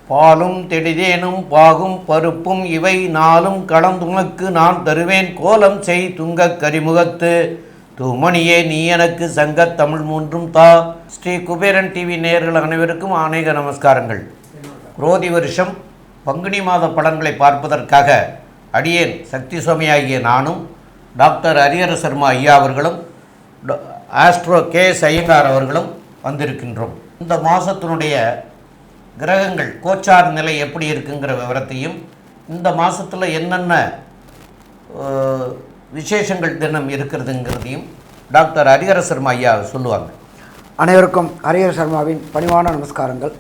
பாலும் தெடிதேனும் பாகும் பருப்பும் இவை நாளும் கலந்துனக்கு நான் தருவேன் கோலம் செய் துங்கக் கரிமுகத்து தூமணியே நீ எனக்கு சங்கத் தமிழ் மூன்றும் தா. ஸ்ரீ குபேரன் டிவி நேயர்கள் அனைவருக்கும் அநேக நமஸ்காரங்கள். குரோதி வருஷம் பங்குனி மாத பலன்களை பார்ப்பதற்காக அடியேன் சக்தி சுவாமியாகிய நானும் டாக்டர் ஹரிஹர சர்மா ஐயா அவர்களும் ஆஸ்ட்ரோ கே.எஸ். ஐயங்கார் அவர்களும் வந்திருக்கின்றோம். இந்த மாதத்தினுடைய கிரகங்கள் கோச்சார் நிலை எப்படி இருக்குங்கிற விவரத்தையும் இந்த மாதத்தில் என்னென்ன விசேஷங்கள் தினம் இருக்கிறதுங்கிறதையும் டாக்டர் ஹரிஹர சர்மா ஐயா சொல்லுவாங்க. அனைவருக்கும் ஹரிஹர சர்மாவின் பணிவான நமஸ்காரங்கள்.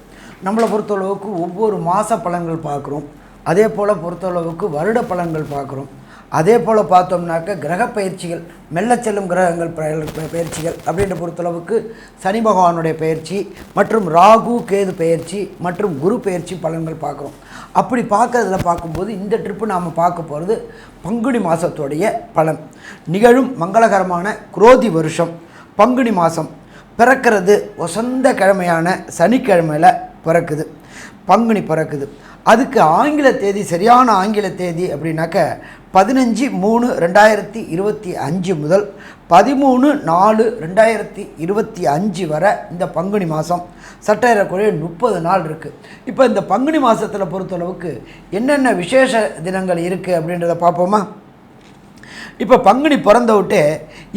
நம்மளை பொறுத்தளவுக்கு ஒவ்வொரு மாத பலன்கள் பார்க்குறோம், அதே போல் பொறுத்தளவுக்கு வருட பலன்கள் பார்க்குறோம். அதே போல் பார்த்தோம்னாக்க கிரக பயிற்சிகள், மெல்ல செல்லும் கிரகங்கள் பயிற்சிகள் அப்படின்ற பொறுத்தளவுக்கு சனி பகவானுடைய பயிற்சி மற்றும் ராகு கேது பயிற்சி மற்றும் குரு பயிற்சி பலன்கள் பார்க்குறோம். அப்படி பார்க்கறதுல பார்க்கும்போது இந்த ட்ரிப்பு நாம் பார்க்க போகிறது பங்குனி மாதத்துடைய பலன். நிகழும் மங்களகரமான குரோதி வருஷம் பங்குனி மாதம் பிறக்கிறது வசந்த கிழமையான சனிக்கிழமையில் பிறக்குது, பங்குனி பிறக்குது. அதுக்கு ஆங்கில தேதி, சரியான ஆங்கில தேதி அப்படின்னாக்க 15/3/2025 முதல் 13/4/2025 வரை இந்த பங்குனி மாதம் சற்றேறக்குறைய 30 நாள் இருக்குது. இப்போ இந்த பங்குனி மாதத்தில் பொறுத்தளவுக்கு என்னென்ன விசேஷ தினங்கள் இருக்குது அப்படின்றத பார்ப்போமா? இப்போ பங்குனி பிறந்த விட்டு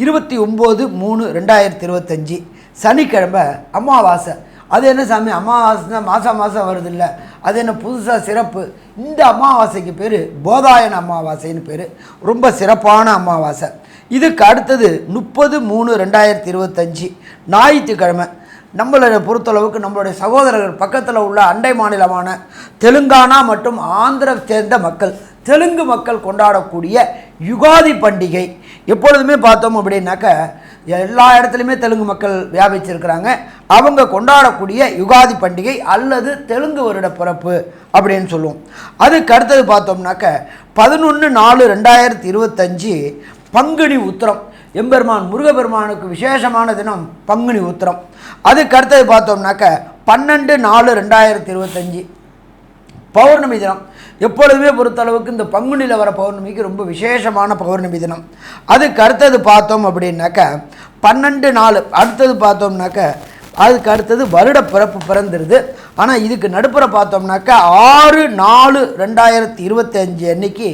29/3/2025 சனிக்கிழமை அமாவாசை. அது என்ன சாமி, அமாவாசை தான் மாதம் வருது இல்லை, அது என்ன புதுசாக சிறப்பு? இந்த அமாவாசைக்கு பேர் போதாயன அமாவாசைன்னு பேர், ரொம்ப சிறப்பான அமாவாசை. இதுக்கு அடுத்தது 30/3/2025 ஞாயிற்றுக்கிழமை. நம்மளை பொறுத்தளவுக்கு நம்மளுடைய சகோதரர்கள் பக்கத்தில் உள்ள அண்டை மாநிலமான தெலுங்கானா மற்றும் ஆந்திர சேர்ந்த மக்கள், தெலுங்கு மக்கள் கொண்டாடக்கூடிய யுகாதி பண்டிகை. எப்பொழுதுமே பார்த்தோம் அப்படின்னாக்க எல்லா இடத்துலையுமே தெலுங்கு மக்கள் வியாபிச்சிருக்கிறாங்க. அவங்க கொண்டாடக்கூடிய யுகாதி பண்டிகை அல்லது தெலுங்கு வருட பிறப்பு அப்படின்னு சொல்லுவோம். அதுக்கு அடுத்தது பார்த்தோம்னாக்க 11/4/2025 பங்குனி உத்திரம். எம்பெருமான் முருகப்பெருமானுக்கு விசேஷமான தினம் பங்குனி உத்திரம். அதுக்கு அடுத்தது பார்த்தோம்னாக்க 12/4/2025 பௌர்ணமி தினம். எப்பொழுதுமே பொறுத்தளவுக்கு இந்த பங்குனியில் வர பௌர்ணமிக்கு ரொம்ப விசேஷமான பௌர்ணமி தினம். அதுக்கு அடுத்தது பார்த்தோம் அப்படின்னாக்க 12/4. அடுத்தது பார்த்தோம்னாக்க அதுக்கு அடுத்தது வருட பிறப்பு பிறந்துருது. ஆனால் இதுக்கு நடுப்புற பார்த்தோம்னாக்க 6/4/2025 அன்னைக்கு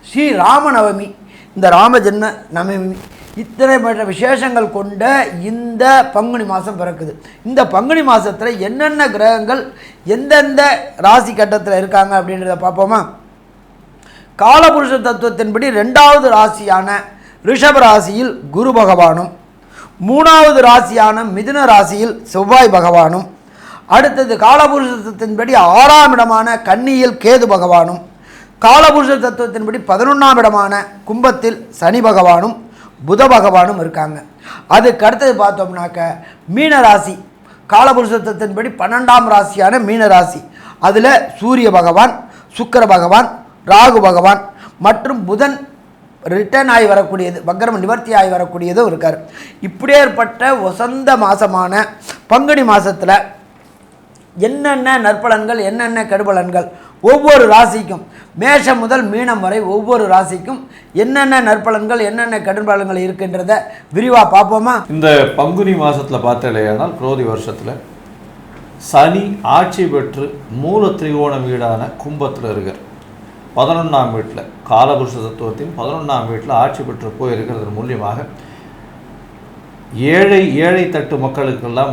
ஸ்ரீ ராமநவமி, இந்த ராமஜன்ம நவமி. இத்தனை மற்ற விசேஷங்கள் கொண்ட இந்த பங்குனி மாதம் பிறக்குது. இந்த பங்குனி மாதத்தில் என்னென்ன கிரகங்கள் எந்தெந்த ராசி கட்டத்தில் இருக்காங்க அப்படின்றத பார்ப்போமா? காலபுருஷ தத்துவத்தின்படி 2வது ராசியான ரிஷப ராசியில் குரு பகவானும், 3வது ராசியான மிதுன ராசியில் செவ்வாய் பகவானும், அடுத்தது காலபுருஷ தத்துவத்தின்படி 6ஆம் இடமான கன்னியில் கேது பகவானும், காலபுருஷ தத்துவத்தின்படி 11ஆம் இடமான கும்பத்தில் சனி பகவானும் புத பகவானும் இருக்காங்க. அதுக்கு அடுத்தது பார்த்தோம்னாக்க மீனராசி, காலபுருஷத்தின்படி 12ஆம் ராசியான மீனராசி. அதில் சூரிய பகவான், சுக்கிர பகவான், ராகு பகவான் மற்றும் புதன் ரிட்டர்ன் ஆகி வரக்கூடியது, வக்ரம் நிவர்த்தி ஆகி வரக்கூடியதும் இருக்கார். இப்படியேற்பட்ட வசந்த மாதமான பங்குனி மாதத்தில் என்னென்ன நற்பலன்கள் என்னென்ன கெடுபலன்கள் ஒவ்வொரு ராசிக்கும், மேஷம் முதல் மீனம் வரை ஒவ்வொரு ராசிக்கும் என்னென்ன நற்பலன்கள் என்னென்ன கெடுபலன்கள் இருக்கின்றத விரிவாக பார்ப்போமா? இந்த பங்குனி மாதத்தில் பார்த்தலையானால் குரோதி வருஷத்தில் சனி ஆட்சி பெற்று மூல திரிகோணம் வீடான கும்பத்தில் இருக்கார். 11ஆம் வீட்டில் காலபுருஷ தத்துவத்தின் 11ஆம் வீட்டில் ஆட்சி பெற்று போயிருக்கிறது மூலியமாக ஏழை தட்டு மக்களுக்கெல்லாம்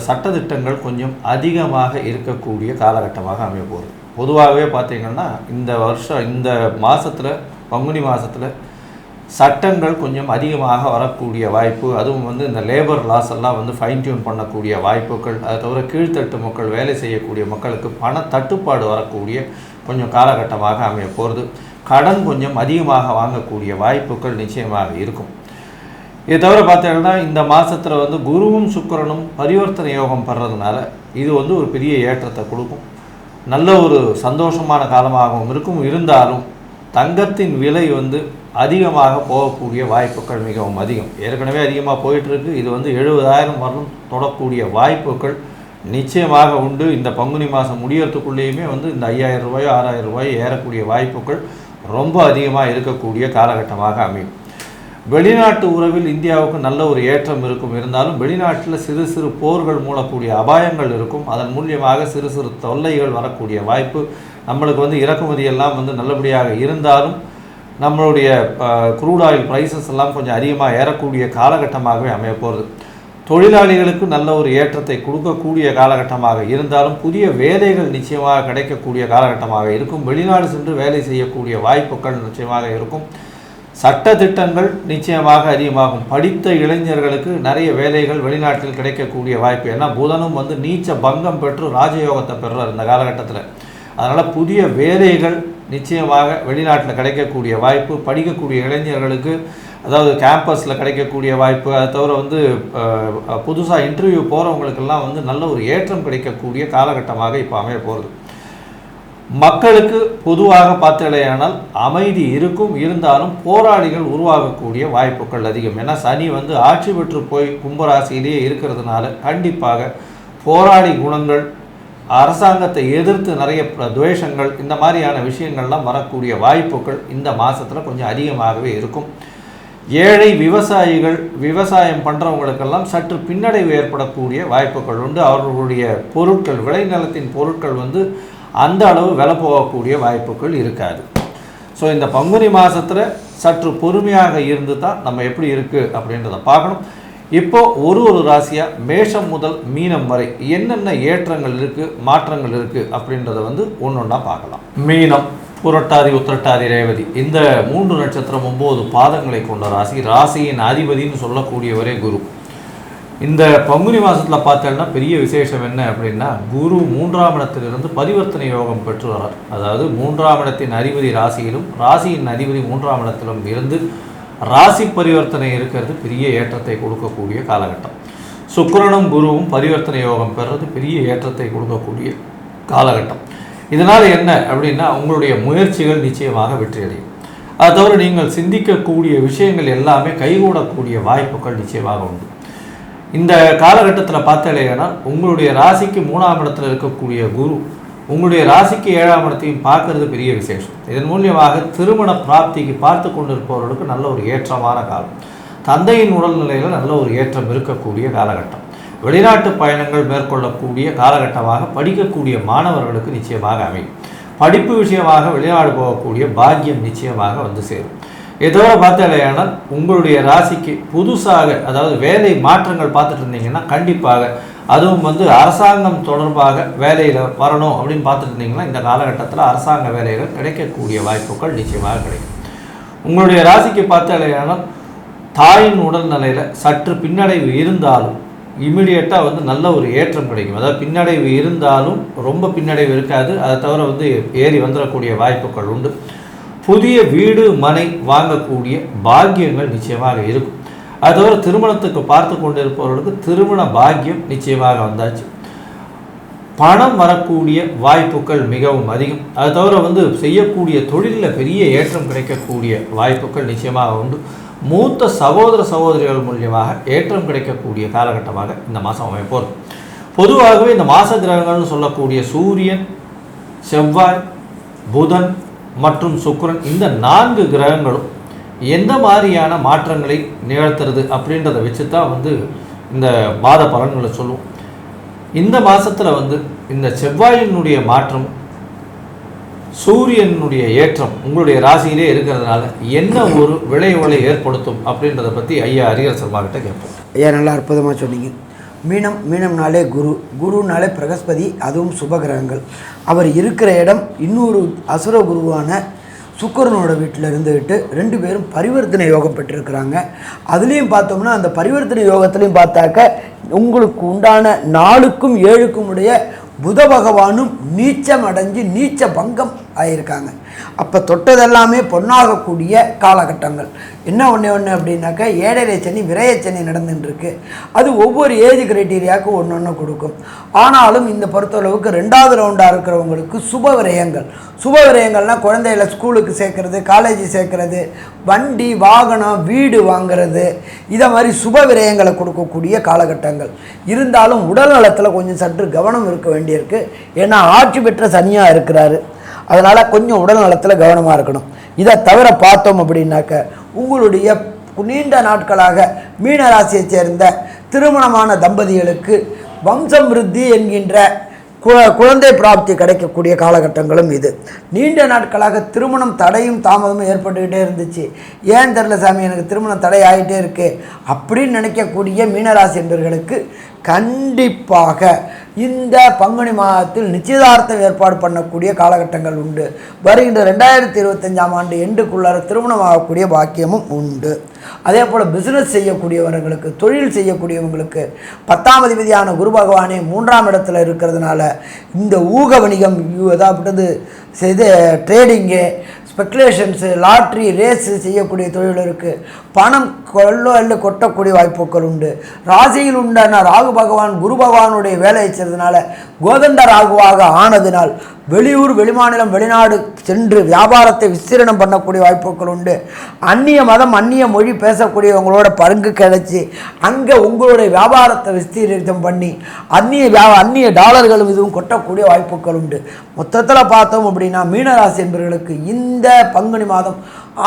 சட்டத்திட்டங்கள் கொஞ்சம் அதிகமாக இருக்கக்கூடிய காலகட்டமாக அமைய போகுது. பொதுவாகவே பார்த்திங்கன்னா இந்த வருஷம் இந்த மாதத்தில் பங்குனி மாதத்தில் சட்டங்கள் கொஞ்சம் அதிகமாக வரக்கூடிய வாய்ப்பு, அதுவும் இந்த லேபர் லாஸ் எல்லாம் ஃபைன் டியூன் பண்ணக்கூடிய வாய்ப்புகள், அதை தவிர கீழ்த்தட்டு மக்கள் வேலை செய்யக்கூடிய மக்களுக்கு பண தட்டுப்பாடு வரக்கூடிய கொஞ்சம் காலகட்டமாக அமைய போகிறது. கடன் கொஞ்சம் அதிகமாக வாங்கக்கூடிய வாய்ப்புகள் நிச்சயமாக இருக்கும். இதை தவிர பார்த்தீங்கன்னா இந்த மாதத்தில் குருவும் சுக்கிரனும் பரிவர்த்தனை யோகம் பெறதுனால இது ஒரு பெரிய ஏற்றத்தை கொடுக்கும். நல்ல ஒரு சந்தோஷமான காலமாகவும் இருக்கும். இருந்தாலும் தங்கத்தின் விலை அதிகமாக போகக்கூடிய வாய்ப்புகள் மிகவும் அதிகம். ஏற்கனவே அதிகமாக போயிட்டுருக்கு. இது வந்து 70,000 வரலும் தொடக்கூடிய வாய்ப்புகள் நிச்சயமாக உண்டு. இந்த பங்குனி மாதம் முடியறதுக்குள்ளேயுமே வந்து இந்த 5,000 ரூபாயோ 6,000 ரூபாயோ ஏறக்கூடிய வாய்ப்புகள் ரொம்ப அதிகமாக இருக்கக்கூடிய காலகட்டமாக அமையும். வெளிநாட்டு உறவில் இந்தியாவுக்கு நல்ல ஒரு ஏற்றம் இருந்தாலும் வெளிநாட்டில் சிறு சிறு போர்கள் மூலக்கூடிய அபாயங்கள் இருக்கும். அதன் மூலியமாக சிறு சிறு தொல்லைகள் வரக்கூடிய வாய்ப்பு. நம்மளுக்கு வந்து இறக்குமதி எல்லாம் வந்து நல்லபடியாக இருந்தாலும் நம்மளுடைய க்ரூட் ஆயில் ப்ரைஸஸ் எல்லாம் கொஞ்சம் அதிகமாக ஏறக்கூடிய காலகட்டமாகவே அமைய போகிறது. தொழிலாளிகளுக்கு நல்ல ஒரு ஏற்றத்தை கொடுக்கக்கூடிய காலகட்டமாக இருந்தாலும் புதிய வேலைகள் நிச்சயமாக கிடைக்கக்கூடிய காலகட்டமாக இருக்கும். வெளிநாடு சென்று வேலை செய்யக்கூடிய வாய்ப்புகள் நிச்சயமாக இருக்கும். சட்ட திட்டங்கள் நிச்சயமாக அதிகமாகும். படித்த இளைஞர்களுக்கு நிறைய வேலைகள் வெளிநாட்டில் கிடைக்கக்கூடிய வாய்ப்பு. ஏன்னா புதனும் வந்து நீச்ச பங்கம் பெற்று ராஜயோகத்தை பெறுறார் இந்த காலகட்டத்தில். அதனால் புதிய வேலைகள் நிச்சயமாக வெளிநாட்டில் கிடைக்கக்கூடிய வாய்ப்பு. படிக்கக்கூடிய இளைஞர்களுக்கு அதாவது கேம்பஸில் கிடைக்கக்கூடிய வாய்ப்பு. அதை தவிர வந்து புதுசாக இன்டர்வியூ போகிறவங்களுக்கெல்லாம் வந்து நல்ல ஒரு ஏற்றம் கிடைக்கக்கூடிய காலகட்டமாக இப்போ அமைய போகிறது. மக்களுக்கு பொதுவாக பார்த்தலையானால் அமைதி இருக்கும். இருந்தாலும் போராளிகள் உருவாகக்கூடிய வாய்ப்புகள் அதிகம். ஏன்னா சனி வந்து ஆட்சி பெற்று போய் கும்பராசியிலேயே இருக்கிறதுனால கண்டிப்பாக போராளி குணங்கள், அரசாங்கத்தை எதிர்த்து நிறைய துவேஷங்கள், இந்த மாதிரியான விஷயங்கள்லாம் வரக்கூடிய வாய்ப்புகள் இந்த மாதத்தில் கொஞ்சம் அதிகமாகவே இருக்கும். ஏழை விவசாயிகள், விவசாயம் பண்ணுறவங்களுக்கெல்லாம் சற்று பின்னடைவு ஏற்படக்கூடிய வாய்ப்புகள் உண்டு. அவர்களுடைய பொருட்கள், விளைநிலத்தின் பொருட்கள் வந்து அந்த அளவு விலை போகக்கூடிய வாய்ப்புகள் இருக்காது. ஸோ இந்த பங்குனி மாதத்தில் சற்று பொறுமையாக இருந்து தான் நம்ம எப்படி இருக்குது அப்படின்றத பார்க்கணும். இப்போ ஒரு ராசியாக மேஷம் முதல் மீனம் வரை என்னென்ன ஏற்றங்கள் இருக்குது, மாற்றங்கள் இருக்குது அப்படின்றத வந்து ஒன்று ஒன்றா பார்க்கலாம். மீனம், புரட்டாதி, உத்திரட்டாதி, ரேவதி இந்த 3 நட்சத்திரம் 9 பாதங்களை கொண்ட ராசி. ராசியின் அதிபதினு சொல்லக்கூடியவரே குரு. இந்த பங்குனி மாதத்தில் பார்த்தோம்னா பெரிய விசேஷம் என்ன அப்படின்னா, குரு 3ஆம் இடத்திலிருந்து பரிவர்த்தனை யோகம் பெற்று வரார். அதாவது 3ஆம் இடத்தின் அதிபதி ராசியிலும் ராசியின் அதிபதி 3ஆம் இடத்திலும் இருந்து ராசி பரிவர்த்தனை இருக்கிறது பெரிய ஏற்றத்தை கொடுக்கக்கூடிய காலகட்டம். சுக்கிரனும் குருவும் பரிவர்த்தனை யோகம் பெறுறது பெரிய ஏற்றத்தை கொடுக்கக்கூடிய காலகட்டம். இதனால் என்ன அப்படின்னா, உங்களுடைய முயற்சிகள் நிச்சயமாக வெற்றியடையும். அதை தவிர நீங்கள் சிந்திக்கக்கூடிய விஷயங்கள் எல்லாமே கைகூடக்கூடிய வாய்ப்புகள் நிச்சயமாக உண்டு. இந்த காலகட்டத்தில் பார்த்தலையானா உங்களுடைய ராசிக்கு 3ஆம் இடத்துல இருக்கக்கூடிய குரு உங்களுடைய ராசிக்கு 7ஆம் இடத்தையும் பார்க்கறது பெரிய விசேஷம். இதன் மூலியமாக திருமண பிராப்திக்கு பார்த்து கொண்டிருப்பவர்களுக்கு நல்ல ஒரு ஏற்றமான காலம். தந்தையின் உடல்நிலையில் நல்ல ஒரு ஏற்றம் இருக்கக்கூடிய காலகட்டம். வெளிநாட்டு பயணங்கள் மேற்கொள்ளக்கூடிய காலகட்டமாக படிக்கக்கூடிய மாணவர்களுக்கு நிச்சயமாக அமையும். படிப்பு விஷயமாக வெளிநாடு போகக்கூடிய பாக்கியம் நிச்சயமாக வந்து சேரும். இதோட பார்த்தாலேயானால் உங்களுடைய ராசிக்கு புதுசாக அதாவது வேலை மாற்றங்கள் பார்த்துட்டு இருந்தீங்கன்னா கண்டிப்பாக அதுவும் வந்து அரசாங்கம் தொடர்பாக வேலையில் வரணும் அப்படின்னு பார்த்துட்டு இருந்தீங்கன்னா இந்த காலகட்டத்தில் அரசாங்க வேலைகள் கிடைக்கக்கூடிய வாய்ப்புகள் நிச்சயமாக கிடைக்கும். உங்களுடைய ராசிக்கு பார்த்தாலேயானால் தாயின் உடல்நிலையில் சற்று பின்னடைவு இருந்தாலும் இமிடியேட்டாக வந்து நல்ல ஒரு ஏற்றம் கிடைக்கும். அதாவது பின்னடைவு இருந்தாலும் ரொம்ப பின்னடைவு இருக்காது. அதை தவிர வந்து ஏறி வந்துடக்கூடிய வாய்ப்புகள் உண்டு. புதிய வீடு மனை வாங்கக்கூடிய பாக்கியங்கள் நிச்சயமாக இருக்கும். அது தவிர திருமணத்துக்கு பார்த்து கொண்டிருப்பவர்களுக்கு திருமண பாக்கியம் நிச்சயமாக வந்தாச்சு. பணம் வரக்கூடிய வாய்ப்புகள் மிகவும் அதிகம். அது தவிர வந்து செய்யக்கூடிய தொழிலில் பெரிய ஏற்றம் கிடைக்கக்கூடிய வாய்ப்புகள் நிச்சயமாக உண்டு. மூத்த சகோதர சகோதரிகள் மூலியமாக ஏற்றம் கிடைக்கக்கூடிய காலகட்டமாக இந்த மாதம் அமைப்போம். பொதுவாகவே இந்த மாத கிரகங்கள்னு சொல்லக்கூடிய சூரியன், செவ்வாய், புதன் மற்றும் சுக்கிரன் இந்த 4 கிரகங்களும் எந்த மாதிரியான மாற்றங்களை நிகழ்த்துறது அப்படின்றத வச்சு தான் வந்து இந்த மாத பலன்களை சொல்லுவோம். இந்த மாதத்தில் வந்து இந்த செவ்வாயினுடைய மாற்றம், சூரியனுடைய ஏற்றம் உங்களுடைய ராசியிலே இருக்கிறதுனால என்ன ஒரு விளைவுகளை ஏற்படுத்தும் அப்படின்றத பற்றி ஐயா ஹரிஹர சர்மா கிட்ட கேட்போம். ஐயா நல்லா அற்புதமாக சொன்னீங்க. மீனம்னாலே குருனாலே பிரகஸ்பதி, அதுவும் சுபகிரகங்கள். அவர் இருக்கிற இடம் இன்னொரு அசுர குருவான சுக்கிரனோட வீட்டில் இருந்துக்கிட்டு 2 பேரும் பரிவர்த்தனை யோகம் பெற்றிருக்கிறாங்க. அதுலேயும் பார்த்தோம்னா அந்த பரிவர்த்தனை யோகத்துலேயும் பார்த்தாக்க உங்களுக்கு உண்டான 4க்கும் 7க்கும் உடைய புத பகவானும் நீச்சம் அடைஞ்சு நீச்ச பங்கம் ஆகியிருக்காங்க. அப்போ தொட்டதெல்லாமே பொன்னாகக்கூடிய காலகட்டங்கள். என்ன ஒன்று அப்படின்னாக்கா ஏழரை சனி விரயச்சனி நடந்துட்டுருக்கு. அது ஒவ்வொரு ஏஜ் கிரைட்டீரியாவுக்கு ஒன்று கொடுக்கும். ஆனாலும் இந்த பொறுத்தளவுக்கு 2வது ரவுண்டாக இருக்கிறவங்களுக்கு சுப விரயங்கள்னால் குழந்தைகளை ஸ்கூலுக்கு சேர்க்கறது, காலேஜ் சேர்க்கறது, வண்டி வாகனம் வீடு வாங்கிறது, இதை மாதிரி சுப விரயங்களை கொடுக்கக்கூடிய காலகட்டங்கள். இருந்தாலும் உடல் நலத்தில் கொஞ்சம் சற்று கவனம் இருக்க வேண்டியிருக்கு. ஏன்னா ஆட்சி பெற்ற சனியாக இருக்கிறாரு. அதனால் கொஞ்சம் உடல் நலத்தில் கவனமாக இருக்கணும். இதை தவிர பார்த்தோம் அப்படின்னாக்க உங்களுடைய நீண்ட நாட்களாக மீனராசியை சேர்ந்த திருமணமான தம்பதிகளுக்கு வம்சம் விருத்தி என்கின்ற குழந்தை பிராப்தி கிடைக்கக்கூடிய காலகட்டங்களும் இது. நீண்ட நாட்களாக திருமணம் தடையும் தாமதமும் ஏற்பட்டுக்கிட்டே இருந்துச்சு. ஏன் தெரில சாமி எனக்கு திருமணம் தடை ஆகிட்டே இருக்குது அப்படின்னு நினைக்கக்கூடிய மீனராசி என்பவர்களுக்கு கண்டிப்பாக இந்த பங்குனி மாதத்தில் நிச்சயதார்த்தம் ஏற்பாடு பண்ணக்கூடிய காலகட்டங்கள் உண்டு. வருகின்ற 2025ஆம் ஆண்டு எண்டுக்குள்ளார திருமணமாகக்கூடிய பாக்கியமும் உண்டு. அதே போல் பிஸ்னஸ் செய்யக்கூடியவர்களுக்கு, தொழில் செய்யக்கூடியவங்களுக்கு 10ஆம் அதிபதியான குரு பகவானே 3ஆம் இடத்துல இருக்கிறதுனால இந்த ஊக வணிகம் ஏதாவது செய்து ட்ரேடிங்கு, ஸ்பெக்குலேஷன்ஸு, லாட்ரி, ரேஸு செய்யக்கூடிய தொழிலருக்கு பணம் கொட்டக்கூடிய வாய்ப்புகள் உண்டு. ராசியில் உண்டான ராகு பகவான் குரு பகவானுடைய வேலையை செய்ததுனால கோதண்ட ராகுவாக ஆனதினால் வெளியூர், வெளிமாநிலம், வெளிநாடு சென்று வியாபாரத்தை விஸ்தீரணம் பண்ணக்கூடிய வாய்ப்புகள் உண்டு. அந்நிய மதம், அந்நிய மொழி பேசக்கூடியவங்களோட பங்கு கிடைச்சி அங்கே உங்களுடைய வியாபாரத்தை விஸ்தீரித்தம் பண்ணி அந்நிய டாலர்களும் இதுவும் கொட்டக்கூடிய வாய்ப்புகள் உண்டு. மொத்தத்தில் பார்த்தோம் அப்படின்னா மீனராசி என்பவர்களுக்கு இந்த பங்குனி மாதம்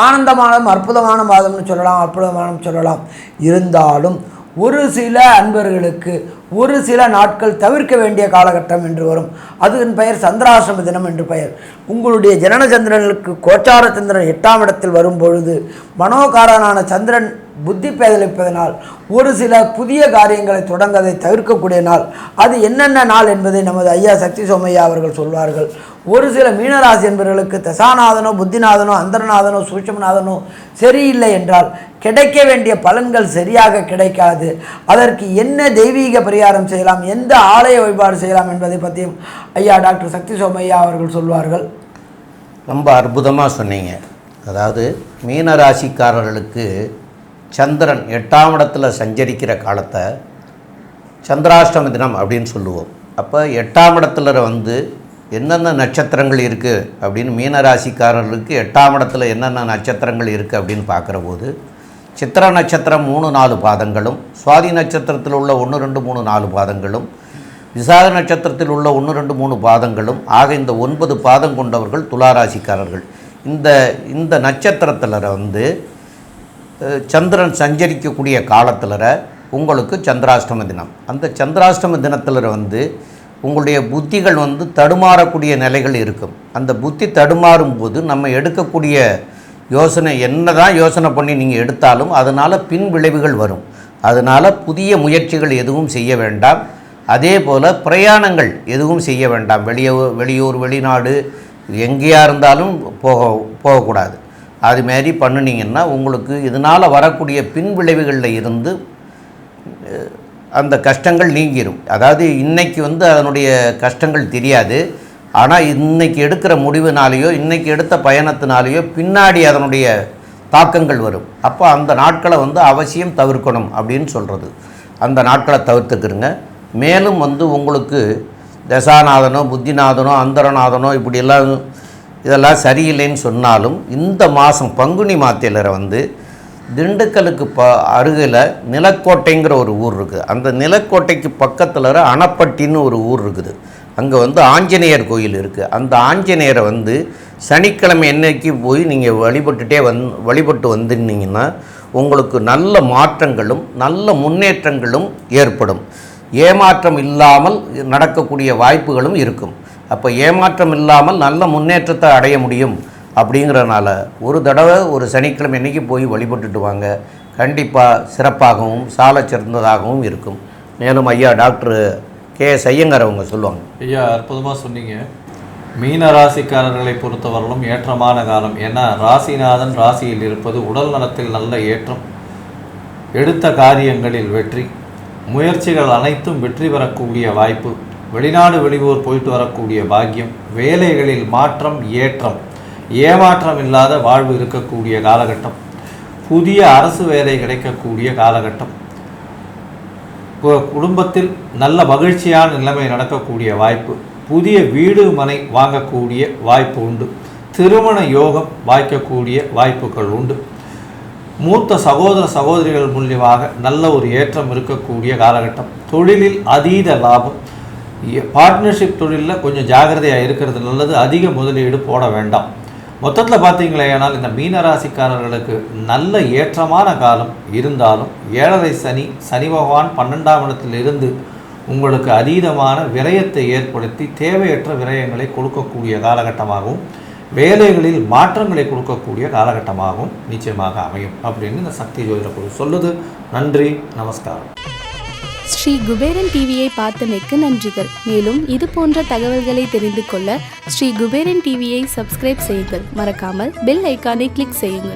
ஆனந்தமான அற்புதமான மாதம்னு சொல்லலாம். இருந்தாலும் ஒரு சில அன்பர்களுக்கு ஒரு சில நாட்கள் தவிர்க்க வேண்டிய காலகட்டம் என்று வரும். அதன் பெயர் சந்திராசிரம தினம் என்று பெயர். உங்களுடைய ஜனன சந்திரனுக்கு கோச்சார சந்திரன் 8ஆம் இடத்தில் வரும்பொழுது மனோகாரனான சந்திரன் புத்தி பேதலிப்பதனால் ஒரு சில புதிய காரியங்களை தொடங்கதை தவிர்க்கக்கூடிய நாள். அது என்னென்ன நாள் என்பதை நமது ஐயா சக்தி சோமையா அவர்கள் சொல்வார்கள். ஒரு சில மீனராசி என்பவர்களுக்கு தசாநாதனோ, புத்திநாதனோ, அந்தரநாதனோ, சூட்சமநாதனோ சரியில்லை என்றால் கிடைக்க வேண்டிய பலன்கள் சரியாக கிடைக்காது. அதற்கு என்ன தெய்வீக பரிகாரம் செய்யலாம், எந்த ஆலய வழிபாடு செய்யலாம் என்பதை பற்றியும் ஐயா டாக்டர் சக்தி சோமையா அவர்கள் சொல்வார்கள். ரொம்ப அற்புதமாக சொன்னீங்க. அதாவது மீனராசிக்காரர்களுக்கு சந்திரன் 8ஆம் இடத்துல சஞ்சரிக்கிற காலத்தை சந்திராஷ்டம தினம் அப்படின்னு சொல்லுவோம். அப்போ 8ஆம் இடத்துல என்னென்ன நட்சத்திரங்கள் இருக்குது அப்படின்னு மீனராசிக்காரர்களுக்கு 8ஆம் இடத்துல என்னென்ன நட்சத்திரங்கள் இருக்குது அப்படின்னு பார்க்குற போது சித்திர நட்சத்திரம் 3-4 பாதங்களும், சுவாதி நட்சத்திரத்தில் உள்ள 1, 2, 3, 4 பாதங்களும், விசாக நட்சத்திரத்தில் உள்ள 1, 2, 3 பாதங்களும் ஆக இந்த 9 பாதம் கொண்டவர்கள் துளாராசிக்காரர்கள். இந்த நட்சத்திரத்தில் சந்திரன் சஞ்சரிக்கக்கூடிய காலத்தில் உங்களுக்கு சந்திராஷ்டம தினம். அந்த சந்திராஷ்டம தினத்தில் உங்களுடைய புத்திகள் தடுமாறக்கூடிய நிலைகள் இருக்கும். அந்த புத்தி தடுமாறும் போது நம்ம எடுக்கக்கூடிய யோசனை என்னதான் யோசனை பண்ணி நீங்கள் எடுத்தாலும் அதனால் பின் விளைவுகள் வரும். அதனால் புதிய முயற்சிகள் எதுவும் செய்ய வேண்டாம். அதே போல் பிரயாணங்கள் எதுவும் செய்ய வேண்டாம். வெளியூர், வெளிநாடு எங்கேயா இருந்தாலும் போகக்கூடாது. அதுமாரி பண்ணினீங்கன்னா உங்களுக்கு இதனால் வரக்கூடிய பின் விளைவுகளில் இருந்து அந்த கஷ்டங்கள் நீங்கிடும். அதாவது இன்றைக்கி அதனுடைய கஷ்டங்கள் தெரியாது. ஆனால் இன்றைக்கி எடுக்கிற முடிவுனாலேயோ இன்றைக்கி எடுத்த பயணத்தினாலேயோ பின்னாடி அதனுடைய தாக்கங்கள் வரும். அப்போ அந்த நாட்களை அவசியம் தவிர்க்கணும் அப்படின்னு சொல்கிறது. அந்த நாட்களை தவிர்த்துக்கிறங்க. மேலும் உங்களுக்கு தசாநாதனோ, புத்திநாதனோ, அந்தரநாதனோ இதெல்லாம் சரியில்லைன்னு சொன்னாலும் இந்த மாதம் பங்குனி மாதத்தில் திண்டுக்கலுக்கு அருகில் நிலக்கோட்டைங்கிற ஒரு ஊர் இருக்குது. அந்த நிலக்கோட்டைக்கு பக்கத்தில் அணப்பட்டின்னு ஒரு ஊர் இருக்குது. அங்கே ஆஞ்சநேயர் கோயில் இருக்குது. அந்த ஆஞ்சநேயரை சனிக்கிழமை என்னைக்கு போய் நீங்கள் வழிபட்டு வந்துருந்தீங்கன்னா உங்களுக்கு நல்ல மாற்றங்களும் நல்ல முன்னேற்றங்களும் ஏற்படும். ஏமாற்றம் இல்லாமல் நடக்கக்கூடிய வாய்ப்புகளும் இருக்கும். அப்போ ஏமாற்றம் இல்லாமல் நல்ல முன்னேற்றத்தை அடைய முடியும். அப்படிங்கிறனால ஒரு தடவை ஒரு சனிக்கிழமை இன்றைக்கி போய் வழிபட்டுட்டு வாங்க. கண்டிப்பாக சிறப்பாகவும் சால சிறந்ததாகவும் இருக்கும். மேலும் ஐயா டாக்டர் கே.எஸ். ஐயங்கார் அவங்க சொல்லுவாங்க. ஐயா அற்புதமாக சொன்னீங்க. மீன ராசிக்காரர்களை பொறுத்தவரையிலும் ஏற்றமான காலம். ஏன்னா ராசிநாதன் ராசியில் இருப்பது உடல் நலத்தில் நல்ல ஏற்றம், எடுத்த காரியங்களில் வெற்றி, முயற்சிகள் அனைத்தும் வெற்றி பெறக்கூடிய வாய்ப்பு, வெளிநாடு வெளியூர் போயிட்டு வரக்கூடிய பாக்கியம், வேலைகளில் மாற்றம் ஏற்றம், ஏமாற்றம் இல்லாத வாழ்வு இருக்கக்கூடிய காலகட்டம், புதிய அரசு வேலை கிடைக்கக்கூடிய காலகட்டம், குடும்பத்தில் நல்ல மகிழ்ச்சியான நிலைமை நடக்கக்கூடிய வாய்ப்பு, புதிய வீடு மனை வாங்கக்கூடிய வாய்ப்பு உண்டு, திருமண யோகம் வாய்க்கக்கூடிய வாய்ப்புகள் உண்டு, மூத்த சகோதர சகோதரிகள் மூலியமாக நல்ல ஒரு ஏற்றம் இருக்கக்கூடிய காலகட்டம், தொழிலில் அதீத லாபம், பார்ட்னர்ஷிப் தொழிலில் கொஞ்சம் ஜாகிரதையாக இருக்கிறது நல்லது, அதிக முதலீடு போட வேண்டாம். மொத்தத்தில் பார்த்தீங்களேனால் இந்த மீனராசிக்காரர்களுக்கு நல்ல ஏற்றமான காலம் இருந்தாலும் 7.5 சனி, சனி பகவான் 12ஆம் இடத்தில் இருந்து உங்களுக்கு அதீதமான விரயத்தை ஏற்படுத்தி தேவையற்ற விரயங்களை கொடுக்கக்கூடிய காலகட்டமாகவும், வேலைகளில் மாற்றங்களை கொடுக்கக்கூடிய காலகட்டமாகவும் நிச்சயமாக அமையும் அப்படின்னு இந்த சக்தி ஜோதிட குழு சொல்லுது. நன்றி, நமஸ்காரம். ஸ்ரீ குபேரன் டிவியை பார்த்தமைக்கு நன்றிகள். மேலும் இது போன்ற தகவல்களை தெரிந்து கொள்ள ஸ்ரீ குபேரன் டிவியை சப்ஸ்கிரைப் செய்யுங்கள். மறக்காமல் பெல் ஐக்கானை கிளிக் செய்யுங்கள்.